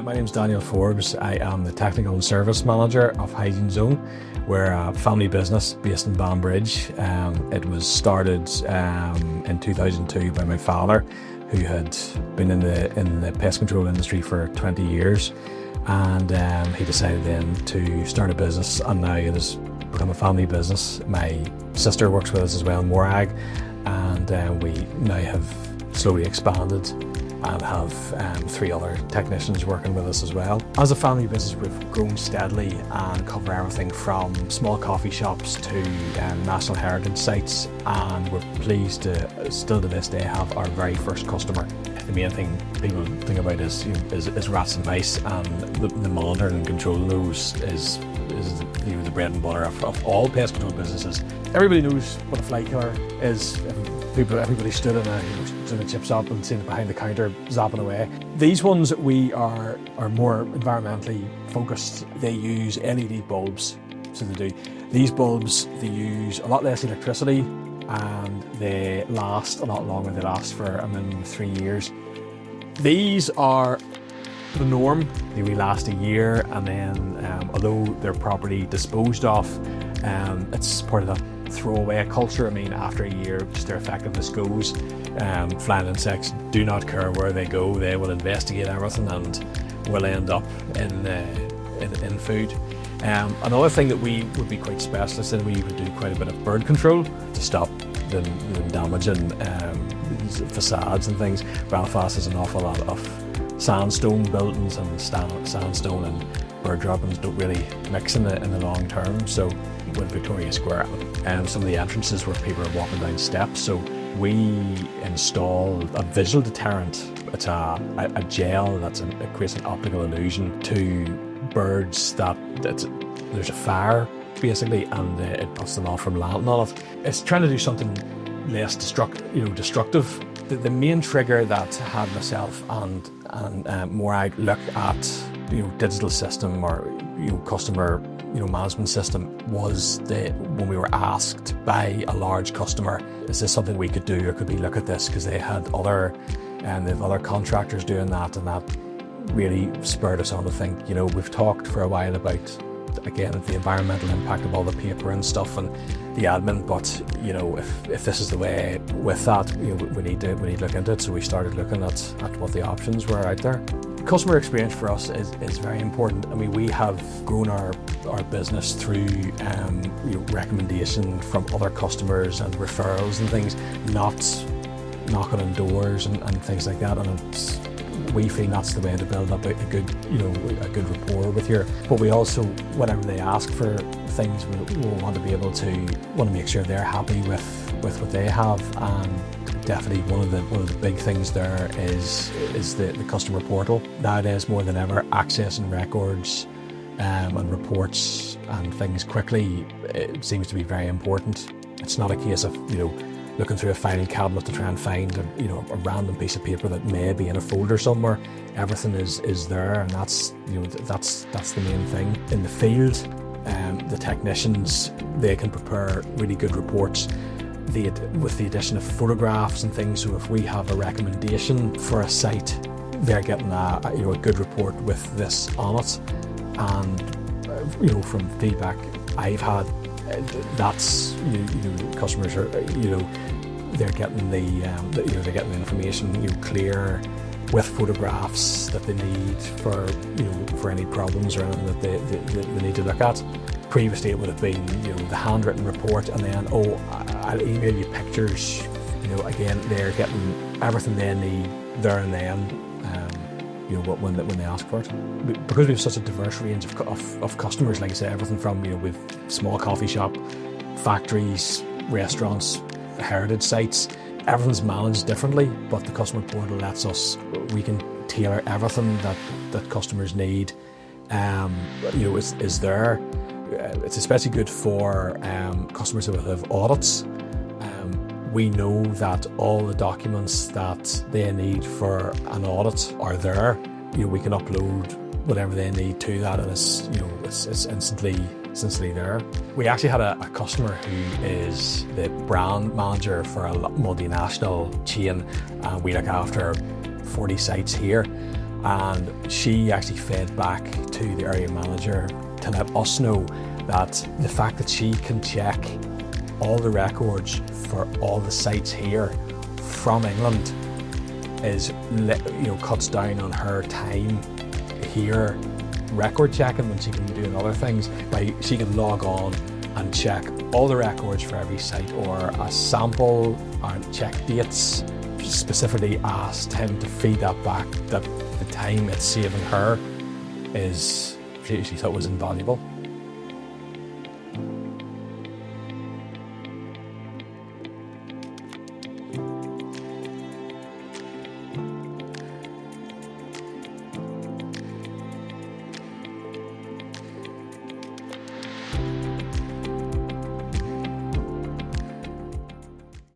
My name is Daniel Forbes. I am the Technical and Service Manager of HygieneZone. We're a family business based in Banbridge. It was started in 2002 by my father, who had been in the pest control industry for 20 years. And he decided then to start a business, and now it has become a family business. My sister works with us as well in Morag, and we now have slowly expanded and have 3 other technicians working with us as well. As a family business, we've grown steadily and cover everything from small coffee shops to national heritage sites, and we're pleased to still to this day have our very first customer. The main thing people think about is rats and mice, and the monitoring and controlling those is the bread and butter of all pest control businesses. Everybody knows what a fly killer is. Everybody stood in a chip shop and seen it behind the counter zapping away. These ones we are more environmentally focused. They use LED bulbs, so they do. These bulbs, they use a lot less electricity and they last a lot longer. They last for a minimum of 3 years. These are the norm. They will last a year, and then although they're properly disposed of, it's part of that throwaway culture. I mean, after a year, just their effectiveness goes. Flying insects do not care where they go. They will investigate everything and will end up in food. Another thing that we would be quite specialist in, we would do quite a bit of bird control to stop them damaging facades and things. Belfast has an awful lot of sandstone buildings, and sandstone and bird droppings don't really mix in the long term. So with Victoria Square, some of the entrances where people are walking down steps, so we install a visual deterrent. It's a gel it creates an optical illusion to birds that there's a fire basically, and it puts them off from landing on it. It's trying to do something less destructive. The main trigger that had myself and Morag look at digital system or customer management system was when we were asked by a large customer, is this something we could do, or could we look at this, because they had other contractors doing that, and that really spurred us on to think. We've talked for a while about, again, the environmental impact of all the paper and stuff and the admin, but if this is the way with that, we need to look into it. So we started looking at what the options were out there. Customer experience for us is very important. I mean, we have grown our business through recommendation from other customers and referrals and things, not knocking on doors and things like that. And we feel that's the way to build up a good rapport with you. But we also, whenever they ask for things, we'll want to make sure they're happy with what they have. And definitely one of the big things there is the customer portal. Nowadays, more than ever, accessing records and reports and things quickly, it seems to be very important. It's not a case of looking through a filing cabinet to try and find a random piece of paper that may be in a folder somewhere. Everything is there, and that's the main thing. In the field, the technicians, they can prepare really good reports with the addition of photographs and things. So if we have a recommendation for a site, they're getting a good report with this on it. And from feedback I've had, that's customers are they're getting they're getting the information clear, with photographs that they need for any problems or anything that they need to look at. Previously it would have been the handwritten report, and then I'll email you pictures. Again, they're getting everything they need there and then. When they ask for it, because we have such a diverse range of customers. Like I say, everything from with small coffee shop, factories, restaurants, heritage sites. Everything's managed differently, but the customer portal lets us, we can tailor everything that customers need. Is there. It's especially good for customers who have audits. We know that all the documents that they need for an audit are there. We can upload whatever they need to that, and it's instantly there. We actually had a customer who is the brand manager for a multinational chain, and we look after 40 sites here. and she actually fed back to the area manager to let us know that the fact that she can check all the records for all the sites here from England is, cuts down on her time here record checking when she can be doing other things. She can log on and check all the records for every site, or a sample, and check dates, specifically asked him to feed that back, that the time it's saving her is, she thought was invaluable.